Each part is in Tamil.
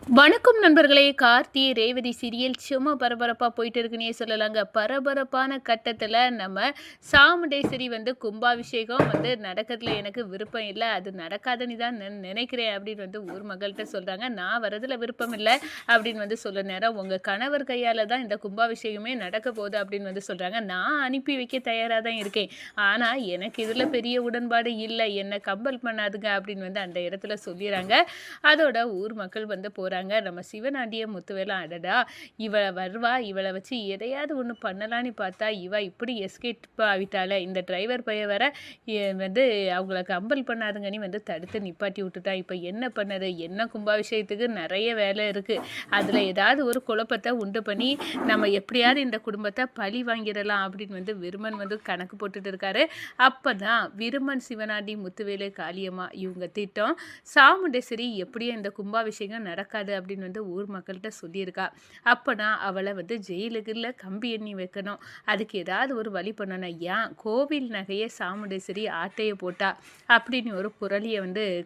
வணக்கம் நண்பர்களே! கார்த்தி, ரேவதி சீரியல் சும்மா பரபரப்பா போயிட்டு இருக்குன்னே சொல்லலாங்க. பரபரப்பான கட்டத்தில நம்ம சாமுண்டேஸ்வரி கும்பாபிஷேகம் நடக்கிறதுல எனக்கு விருப்பம் இல்ல. அது நடக்காதுன்னு தான் நினைக்கிறேன் அப்படின்னு ஊர் மக்கள்ட்ட சொல்றாங்க. நான் வரதுல விருப்பம் இல்ல அப்படின்னு சொல்ல நேரம், உங்க கணவர் கையால தான் இந்த கும்பாபிஷேகமே நடக்க போகுது அப்படின்னு சொல்றாங்க. நான் அனுப்பி வைக்க தயாரா தான் இருக்கேன். ஆனா எனக்கு இதுல பெரிய உடன்பாடு இல்ல. என்ன கம்பல் பண்ணாதுங்க அப்படின்னு அந்த இடத்துல சொல்லிறாங்க. அதோட ஊர் மக்கள் போறாங்க. நம்ம சிவனாண்டிய முத்துவேலா, அடடா! இவ வருவா, இவள வச்சு எதையாவது ஒண்ணு பண்ணலான்னு பார்த்தா, இவ இப்படி எஸ்கேப் ஆவிட்டாளே! இந்த டிரைவர் பையன் வேற அவங்கள கம்பல் பண்ணாதுங்கன்னு தடுத்து நிப்பாட்டி விட்டுட்டான். இப்ப என்ன பண்ணது? என்ன கும்பாபிஷேகத்துக்கு நெறைய வேலை இருக்கு. அதுல ஏதாவது ஒரு குழப்பத்த உண்டு பண்ணி, நம்ம எப்படியாவது இந்த குடும்பத்த பழி வாங்கிடலாம் அப்படின்னு விருமன் கணக்கு போட்டுட்டு இருக்காரு. அப்பதான் விருமன், சிவனாண்டி, முத்துவேலு, காளியம்மா இவங்க திட்டம் சாமுண்டேஸ்வரி எப்படியும் இந்த கும்பாபிஷேகம் நடக்காது அப்படின்னு ஊர் மக்கள்கிட்ட சொல்லியிருக்கா. அப்பனா அவளை ஜெயிலுக்குள்ள கம்பி எண்ணி வைக்கணும். அதுக்கு ஏதாவது ஒரு வழி பண்ணணும். ஏன் கோவில் நகையை சாமுண்டேஸ்வரி ஆட்டையை போட்டா அப்படின்னு ஒரு புரளியை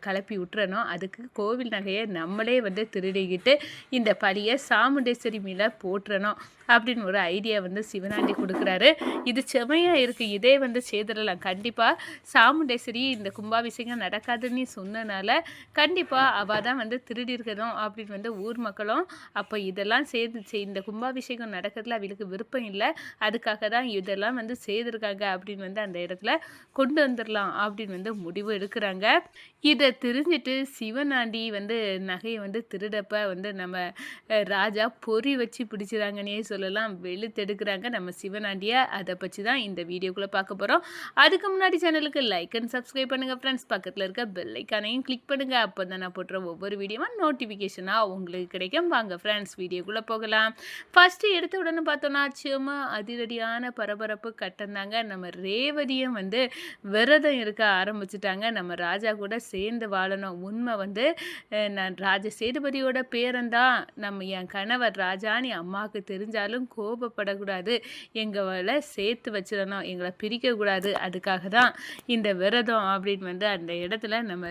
கிளப்பி விட்டுறணும். அதுக்கு கோவில் நகையை நம்மளே திருடிக்கிட்டு இந்த பழியை சாமுண்டேஸ்வரி மேலே போட்டுறணும் அப்படின்னு ஒரு ஐடியா சிவனாண்டி கொடுக்குறாரு. இது செமையாக இருக்குது. இதே செய்திடலாம். கண்டிப்பாக சாமுண்டேஸ்வரி இந்த கும்பாபிஷேகம் நடக்காதுன்னு சொன்னனால கண்டிப்பாக அவள் தான் திருடி இருக்கணும் அப்படின்னு ஊர் மக்களும் அப்போ இதெல்லாம் இந்த கும்பாபிஷேகம் நடக்கிறதுல அவளுக்கு விருப்பம் இல்லை. அதுக்காக தான் இதெல்லாம் செய்திருக்காங்க அப்படின்னு அந்த இடத்துல கொண்டு வந்துடலாம் அப்படின்னு முடிவு எடுக்கிறாங்க. இதை தெரிஞ்சுட்டு சிவனாண்டி நகையை திருடப்ப நம்ம ராஜா பொறி வச்சு பிடிச்சிறாங்கன்னே சொல்லலாம். வெளுத்தெடுக்கிறாங்க நம்ம சிவனாண்டியை. அதை பற்றி தான் இந்த வீடியோக்குள்ளே பார்க்க போகிறோம். அதுக்கு முன்னாடி சேனலுக்கு லைக் அண்ட் சப்ஸ்கிரைப் பண்ணுங்கள் ஃப்ரெண்ட்ஸ். பக்கத்தில் இருக்க பெல் ஐக்கானையும் கிளிக் பண்ணுங்கள். அப்போ தான் நான் போடுற ஒவ்வொரு வீடியோவும் நோட்டிஃபிகேஷனாக உங்களுக்கு கிடைக்கும். வாங்க ஃப்ரெண்ட்ஸ் வீடியோக்குள்ளே போகலாம். ஃபஸ்ட்டு எடுத்த உடனே பார்த்தோன்னா சும்மா அதிரடியான பரபரப்பு கட்டம் தாங்க. நம்ம ரேவதியும் விரதம் இருக்க ஆரம்பிச்சிட்டாங்க. நம்ம ராஜா கூட சேர்ந்து வாழணும். உண்மை நான் ராஜ சேதுபதியோட பேரன்தான். நம்ம என் கணவர் ராஜான்னு அம்மாவுக்கு தெரிஞ்சாலும் கோபப்படக்கூடாது. எங்களை சேர்த்து வச்சிடணும். எங்களை பிரிக்கக்கூடாது. அதுக்காக தான் இந்த விரதம் அப்படின்னு அந்த இடத்துல நம்ம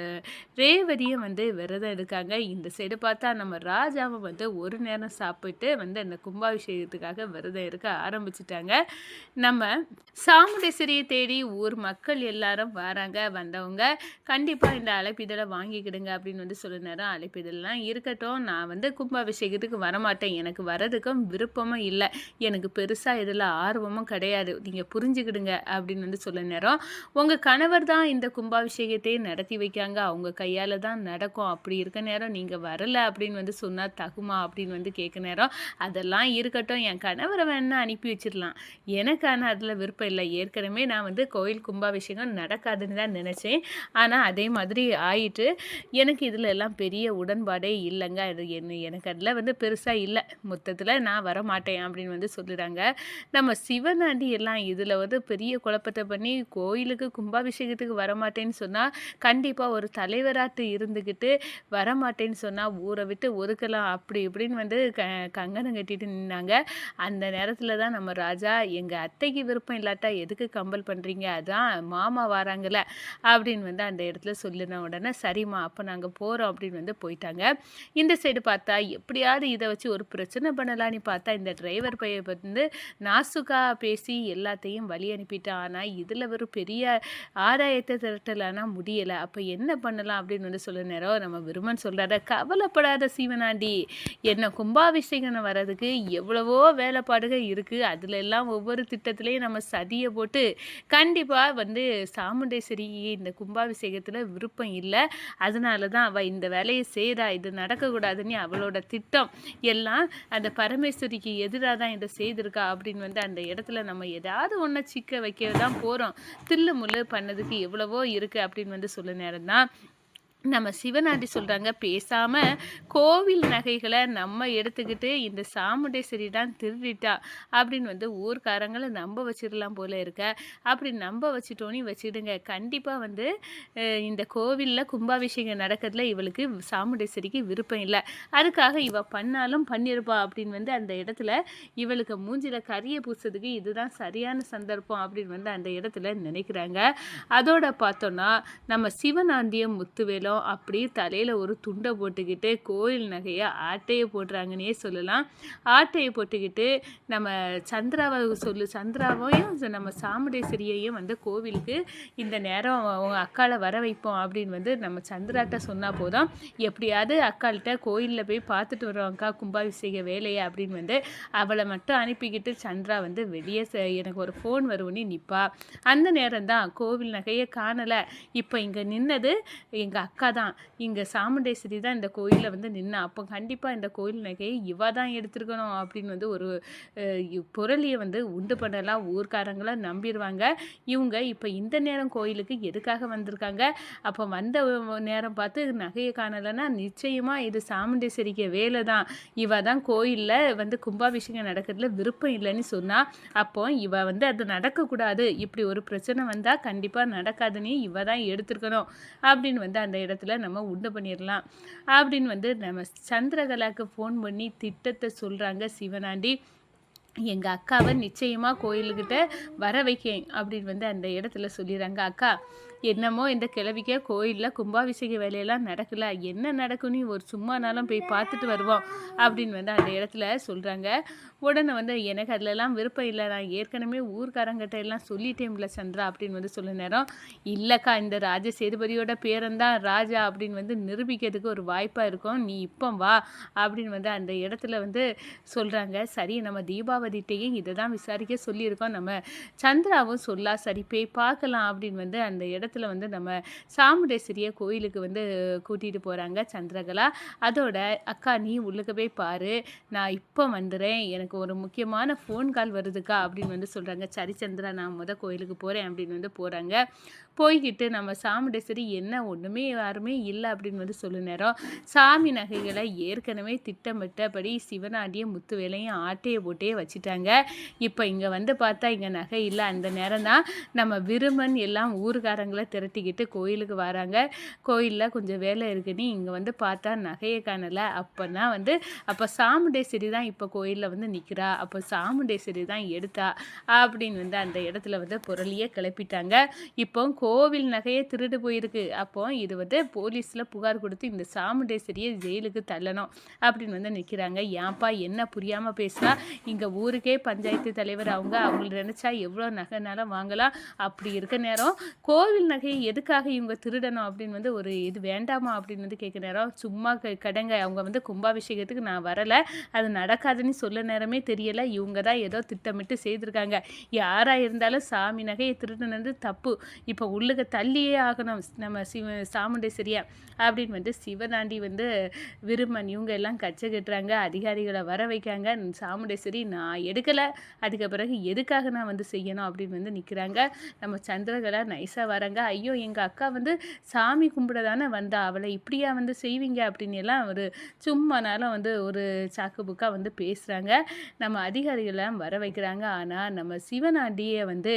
ரேவதியும் விரதம் இருக்காங்க. இந்த சைடு பார்த்தா நம்ம ராஜாவும் ஒரு நேரம் சாப்பிட்டு அந்த கும்பாபிஷேகத்துக்காக விரதம் இருக்க ஆரம்பிச்சிட்டாங்க. நம்ம சாமுண்டேஸ்வரியை தேடி ஊர் மக்கள் எல்லாரும் வராங்க. வந்தவங்க கண்டிப்பாக இந்த அழைப்பிதழை வாங்கிக்கிடுங்க அப்படின்னு சொல்ல நேரம், அழைப்பிதழ்லாம் இருக்கட்டும், நான் கும்பாபிஷேகத்துக்கு வரமாட்டேன். எனக்கு வரதுக்கும் விருப்பமும் இல்லை. எனக்கு பெருசாக இதில் ஆர்வமும் கிடையாது. நீங்கள் புரிஞ்சுக்கிடுங்க அப்படின்னு சொல்ல நேரம், உங்கள் கணவர் தான் இந்த கும்பாபிஷேகத்தை நடத்தி வைக்காங்க. அவங்க கையால் தான் நடக்கும். அப்படி இருக்க நேரம் நீங்கள் வரலை அப்படின்னு சொன்னால் தகுமா அப்படின்னு கேட்க நேரம், அதெல்லாம் இருக்கட்டும், என் கணவரை வேணா அனுப்பி வச்சிடலாம். எனக்கான அதில் விருப்பம் இல்லை. ஏற்கனவே நான் கோயில் கும்பாபிஷேகம் நடக்காதுன்னு தான் நினச்சேன். ஆனால் அதே மாதிரி ஆயிட்டு எனக்கு இதில் எல்லாம் பெரிய உடன்பாடே இல்லைங்க. அது எனக்கு அதில் பெருசாக இல்லை. மொத்தத்தில் நான் வரமாட்டேன் அப்படின்னு சொல்லிடுறாங்க. நம்ம சிவனாண்டி எல்லாம் இதில் பெரிய குழப்பத்தை பண்ணி கோயிலுக்கு கும்பாபிஷேகத்துக்கு வரமாட்டேன்னு சொன்னால் கண்டிப்பாக ஒரு தலைவராட்டு இருந்துக்கிட்டு வரமாட்டேன்னு சொன்னால் ஊரை விட்டு ஒதுக்கலாம் அப்படி இப்படின்னு கங்கணம் கட்டிட்டு நின்னாங்க. அந்த நேரத்தில் தான் நம்ம ராஜா, எங்கள் அத்தைக்கு விருப்பம் இல்லாட்டா எதுக்கு கம்பல் பண்ணுறீங்க, அதான் மாமா வராங்கல்ல அப்படின்னு அந்த இடத்துல சொல்லின உடனே சரிம்மா அப்போ நாங்கள் போகிறோம் அப்படின்னு போயிட்டாங்க. இந்த சைடு பார்த்தா எப்படியாவது இதை வச்சு ஒரு பிரச்சனை பண்ணலான்னு பார்த்தா இந்த டிரைவர் பையன் நாசுக்கா பேசி எல்லாத்தையும் வழி அனுப்பிட்டான். ஆனால் இதில் ஒரு பெரிய ஆதாயத்தை திரட்டலானா முடியலை. அப்போ என்ன பண்ணலாம் அப்படின்னு சொல்ல நேரம், நம்ம விருமன் சொல்கிறார, கவலைப்படாத சிவனாண்டி, என்ன கும்பாபிஷேகம் வர்றதுக்கு எவ்வளவோ வேலைப்பாடுகள் இருக்குது. அதில் எல்லாம் ஒவ்வொரு திட்டத்திலையும் நம்ம சதியை போட்டு கண்டிப்பாக சாமுண்டேஸ்வரி இந்த கும்பாபிஷேகத்தில் விருப்பம் இல்லை. அதனால தான் அவள் இந்த வேலையை செய்கிறா. இது நடக்கக்கூடாதுன்னு அவளோட திட்டம் எல்லாம் அந்த பரமேஸ்வரிக்கு எதிராக தான் இதை செய்திருக்கா அப்படின்னு அந்த இடத்துல நம்ம ஏதாவது ஒன்றை சிக்க வைக்க தான் போகிறோம். தில்லு முள்ளு பண்ணதுக்கு எவ்வளவோ இருக்குது அப்படின்னு சொல்ல நேரம் தான் நம்ம சிவனாண்டி சொல்கிறாங்க, பேசாமல் கோவில் நகைகளை நம்ம எடுத்துக்கிட்டு இந்த சாமுண்டேஸ்வரி தான் திருடிட்டா அப்படின்னு ஊர்க்காரங்களை நம்ப வச்சிடலாம் போல இருக்க. அப்படி நம்ப வச்சுட்டோன்னு வச்சுடுங்க. கண்டிப்பாக இந்த கோவிலில் கும்பாபிஷேகம் நடக்கிறதுல இவளுக்கு சாமுண்டேஸ்வரிக்கு விருப்பம் இல்லை. அதுக்காக இவள் பண்ணாலும் பண்ணியிருப்பா அப்படின்னு அந்த இடத்துல இவளுக்கு மூஞ்சில் கரிய பூசதுக்கு இதுதான் சரியான சந்தர்ப்பம் அப்படின்னு அந்த இடத்துல நினைக்கிறாங்க. அதோட பார்த்தோன்னா நம்ம சிவனாண்டியும் முத்துவேலும் நேரம் அப்படியே தலையில் ஒரு துண்டை போட்டுக்கிட்டு கோயில் நகையை ஆட்டையை போடுறாங்கன்னே சொல்லலாம். ஆட்டையை போட்டுக்கிட்டு நம்ம சந்திராவையும் நம்ம சாமுண்டேஸ்வரியையும் வந்து கோவிலுக்கு இந்த நேரம் உங்கள் அக்காவை வர வைப்போம் அப்படின்னு வந்து நம்ம சந்திராட்ட சொன்னால் போதும், எப்படியாவது அக்காள்கிட்ட கோயிலில் போய் பார்த்துட்டு வரோம் அக்கா கும்பாபிஷேக வேலையை அப்படின்னு வந்து அவளை மட்டும் அனுப்பிக்கிட்டு சந்திரா வந்து வெளியே எனக்கு ஒரு ஃபோன் வருவனி நிற்பா. அந்த நேரம் தான் கோவில் நகையை காணலை. இப்போ இங்கே நின்னது எங்கள் அக்கா தான், இங்கே சாமுண்டேஸ்வரி தான் இந்த கோயிலில் வந்து நின்னா. அப்போ கண்டிப்பாக இந்த கோயில் நகையை இவ தான் எடுத்துருக்கணும் அப்படின்னு வந்து ஒரு பொருளியை வந்து உண்டு பண்ணலாம். ஊர்க்காரங்களாம் நம்பிடுவாங்க. இவங்க இப்போ இந்த நேரம் கோயிலுக்கு எதுக்காக வந்திருக்காங்க? அப்போ வந்த நேரம் பார்த்து நகையை காணலைன்னா நிச்சயமாக இது சாமுண்டேஸ்வரிக்கு வேலை தான். இவ தான் கோயிலில் வந்து கும்பாபிஷேகம் நடக்கிறதுல விருப்பம் இல்லைன்னு சொன்னால், அப்போ இவ வந்து அது நடக்கக்கூடாது, இப்படி ஒரு பிரச்சனை வந்தால் கண்டிப்பாக நடக்காதுன்னு இவ தான் எடுத்துருக்கணும் அப்படின்னு வந்து அந்த இடத்துல நம்ம உண்டு பண்ணிடலாம் அப்படின்னு வந்து நம்ம சந்திரகலாவுக்கு ஃபோன் பண்ணி திட்டத்தை சொல்கிறாங்க சிவனாண்டி. எங்கள் அக்காவை நிச்சயமாக கோயிலுக்கிட்ட வர வைக்கேன் அப்படின்னு வந்து அந்த இடத்துல சொல்லிடுறாங்க. அக்கா என்னமோ இந்த கிழவிக்க கோயிலில் கும்பாபிஷேக வேலையெல்லாம் நடக்கல, என்ன நடக்குன்னு ஒரு சும்மானாலும் போய் பார்த்துட்டு வருவோம் அப்படின்னு வந்து அந்த இடத்துல சொல்கிறாங்க. உடனே வந்து எனக்கு அதிலெல்லாம் விருப்பம் இல்லை, நான் ஏற்கனவே ஊர்க்காரங்கிட்ட எல்லாம் சொல்லிட்டேன்ல சந்திரா அப்படின்னு வந்து சொல்ல நேரம், இல்லைக்கா இந்த ராஜ சேதுபதியோட பேரன்தான் ராஜா அப்படின்னு வந்து நிரூபிக்கிறதுக்கு ஒரு வாய்ப்பாக இருக்கும், நீ இப்போ வா அப்படின்னு வந்து அந்த இடத்துல வந்து சொல்கிறாங்க. சரி நம்ம தீபாவதிட்டையும் இதை தான் விசாரிக்க சொல்லியிருக்கோம், நம்ம சந்திராவும் சொல்லா, சரி போய் பார்க்கலாம் அப்படின்னு வந்து அந்த இடத்துல வந்து நம்ம சாமுண்டேஸ்வரியை கோயிலுக்கு வந்து கூட்டிகிட்டு போகிறாங்க சந்திரகலா. அதோட அக்கா நீ உள்ளுக்கு போய் பாரு, நான் இப்போ வந்துடுறேன், எனக்கு ஒரு முக்கியமான ஃபோன் கால் வருதுக்கா அப்படின்னு வந்து சொல்கிறாங்க. சரி சந்திரா நான் கோயிலுக்கு போகிறேன் அப்படின்னு வந்து போகிறாங்க. போய்கிட்டு நம்ம சாமுண்டேஸ்வரி என்ன ஒன்றுமே யாருமே இல்லை அப்படின்னு வந்து சொல்ல நேரம், சாமி நகைகளை ஏற்கனவே திட்டமிட்டபடி சிவனாண்டிய முத்துவேலையும் ஆட்டையை போட்டே வச்சுட்டாங்க. இப்போ இங்கே வந்து பார்த்தா இங்கே நகை இல்லை. அந்த நேரம் தான் நம்ம விருமன் எல்லாம் ஊருக்காரங்களை திரட்டிக்கிட்டு கோயிலுக்கு வராங்க. கோயிலில் கொஞ்சம் வேலை இருக்குன்னு இங்கே வந்து பார்த்தா நகையை காணலை. அப்போ சாமுண்டேஸ்வரி தான் இப்போ கோயிலில் வந்து நிற்கிறா, அப்போ சாமுண்டேஸ்வரி தான் எடுத்தா அப்படின்னு வந்து அந்த இடத்துல வந்து பொருளையே கிளப்பிட்டாங்க. இப்போ கோவில் நகையை திருடு போயிருக்கு, அப்போ இது வந்து போலீஸில் புகார் கொடுத்து இந்த சாமுண்டேஸ்வரியை ஜெயிலுக்கு தள்ளணும் அப்படின்னு வந்து நிற்கிறாங்க. ஏன்ப்பா என்ன புரியாமல் பேசுனா, இங்கே ஊருக்கே பஞ்சாயத்து தலைவர் அவங்களுக்கு நினச்சா எவ்வளோ நகைனாலும் வாங்கலாம், அப்படி இருக்க நேரம் கோவில் நகையை எதுக்காக இவங்க திருடணும் அப்படின்னு வந்து ஒரு இது வேண்டாமா அப்படின்னு வந்து கேட்க நேரம், சும்மா கடங்க அவங்க வந்து கும்பாபிஷேகத்துக்கு நான் வரலை, அது நடக்காதுன்னு சொல்ல நேரமே தெரியலை, இவங்க தான் ஏதோ திட்டமிட்டு செய்திருக்காங்க, யாராக இருந்தாலும் சாமி நகையை திருடுனது தப்பு, இப்போ உள்ளுக்கு தள்ளியே ஆகணும் நம்ம சாமுண்டேஸ்வரியா அப்படின்னு வந்து சிவனாண்டி வந்து விருமன் இவங்க எல்லாம் கச்சை கட்டுறாங்க. அதிகாரிகளை வர வைக்காங்க. சாமுண்டேஸ்வரி நான் எடுக்கலை, அதுக்கு பிறகு எதுக்காக நான் வந்து செய்யணும் அப்படின்னு வந்து நிற்கிறாங்க. நம்ம சந்திரகலா நைஸாக வராங்க. ஐயோ எங்கள் அக்கா வந்து சாமி கும்பிட தானே வந்தா, அவளை இப்படியா வந்து செய்வீங்க அப்படின்னு எல்லாம் ஒரு சும்மானாலும் வந்து ஒரு சாக்கு புக்கா வந்து பேசுகிறாங்க. நம்ம அதிகாரிகள்லாம் வர வைக்கிறாங்க. ஆனால் நம்ம சிவனாண்டியை வந்து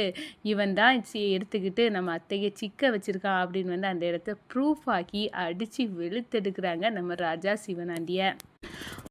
இவன் தான் எடுத்துக்கிட்டு நம்ம அத்தையை சிக்க வச்சிருக்கான் அப்படின்னு வந்து அந்த இடத்த ப்ரூஃப் ஆக்கி அடித்து வெளுத்தெடுக்கிறாங்க நம்ம ராஜா சிவனாண்டியை.